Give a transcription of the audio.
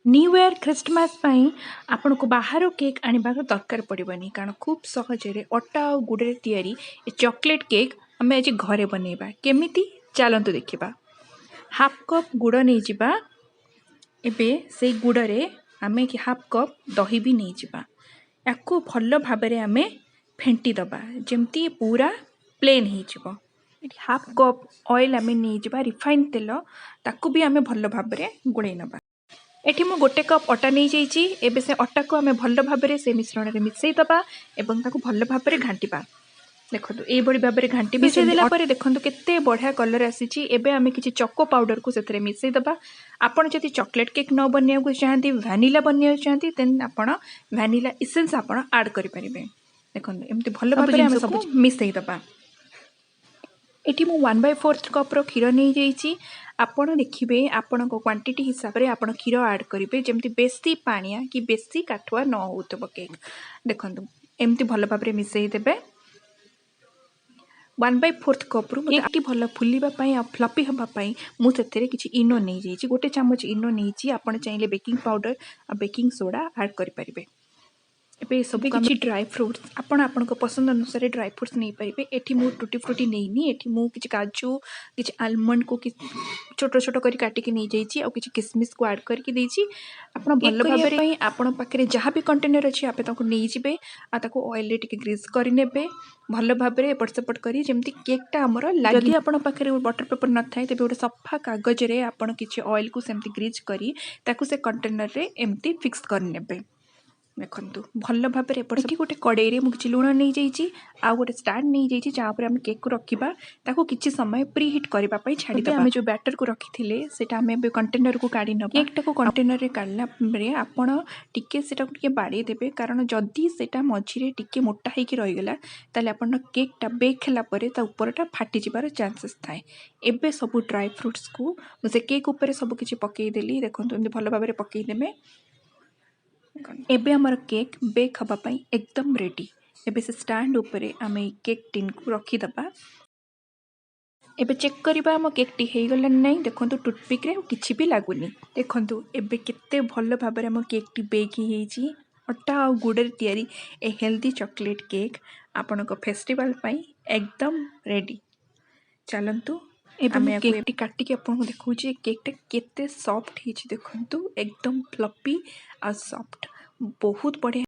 New year Christmas आपण को बाहर केक आनिबार दरकार पड़ोनी कारण खूब सहजरे अटा और गुड़े तैयारी चॉकलेट केक आम आज घरे बनइबा केमिति चलतु देखा। हाफ कप गुड़ नहीं जिबा एबे से गुड़े आम हाफ कप दही भी नहीं जिबा याकू भल भाव आम फेंटी दबा जमती पूरा प्लेन हो। हाफ कप ऑयल आम नहीं जिबा रिफाइन तेल ताकू भी आम भल भाव गुड़े नबा। एठी मु गोटे कप अटा नहीं जाइए एबे से अटा को आम भल भाव से मिश्रण में मिसई दबा एवं ताकू भल भाव घांटा। देखो ये भाव में घाटी मिसई देला परे देखो केते बढ़िया कलर आसी एबे आम किसी चको पाउडर को से मिसई दबा। आपड़ जदि चॉकलेट केक न बनवा चाहती वैनिला बनवा चाहती देन आपण वैनिला इसेंस आपण ऐड करि परिबे। देखो एमती भल भाव आम सब मिसई दबा। एटी मु 1/4 कप्र क्षीर नहीं जाइए आपण देखिए आपण क्वांटिटी हिसाब से आप क्षीर ऐड करेंगे जमी बेसी पानिया कि बेसी काठुआ न हो केक। देखो एमती भल भाव मिसई देबे 1/4 कप्रु केकटी भल फुलवाई आ फ्लपी हाँपाई मुझे किसी इनो नहीं जाइए गोटे चामच इनो नहीं आपड़ चाहिए बेकिंग पाउडर आ बेकिंग सोडा ऐड करेंगे। एबे सब किसी ड्राई फ्रुट्स आपण पसंद अनुसार ड्राई फ्रुट्स नहीं पारे। एठी मु टूटी फ्रूटी नहीं एठी मु किसी काजू किसी आलमंड को छोट छोट कर काटिकी नहीं जाइए और किसी किसमिस को ऐड करके देछि। आपण भल भाव आपण पाखे जहाँ भी कंटेनर अच्छी आप नहीं जिबे आ ताको ऑयल रे टिके ग्रीस करि नेबे भल भाव एपट सेपट करी जमती केकटा हमर लागि। जदि आपण पाखे बटर पेपर न थाए तेबे गोटे सफा कागज रे आपण किछि ऑयल को सेमती ग्रीस करी ताकू से कंटेनर रे एमती फिक्स कर नेबे। देखु भल भाव एपटे गोटे कड़े मुझे लुण नहीं जाइए आ गोटे स्टार्ट नहीं जाइए जहाँ पर आम केक को रखा ताको किसी समय प्री हिट करने छाड़ी आम जो बैटर को रखी से आम कंटेनर को काढ़ी ना केकटा को कंटेनर रे काढ़ला आपण टिके से बाड़े देवे कारण जदि से मझे टिके मोटा होगी रहीगला ताले आपण केकटा बेक है उपरटा फाटी जबार चांसेस थाए। एबे सब ड्राई फ्रुट्स को से केक उपर सब किसी पकईदेली देखो एमती भल भाव पकईदेवे। एबे हमर केक बेक हवापाई एकदम रेडी। एबे से स्टैंड उपरे आम केक टिन को रखीदबा। एबे चेक करबा हम केक टी हो गला नहीं देखो टूथपिक रे किछि भी लागुनी। देखो एबे केते भल भाव आम केक टी बेक ही अटा और गुड़ तैयारी ए हेल्दी चॉकलेट केक आपण फेस्टिवल पाई एकदम रेडी। चलतु एबे केक टी काटिक आपको देखो केकटा केते सॉफ्ट ही देखु एकदम फ्लपी आ सॉफ्ट बहुत बढ़िया।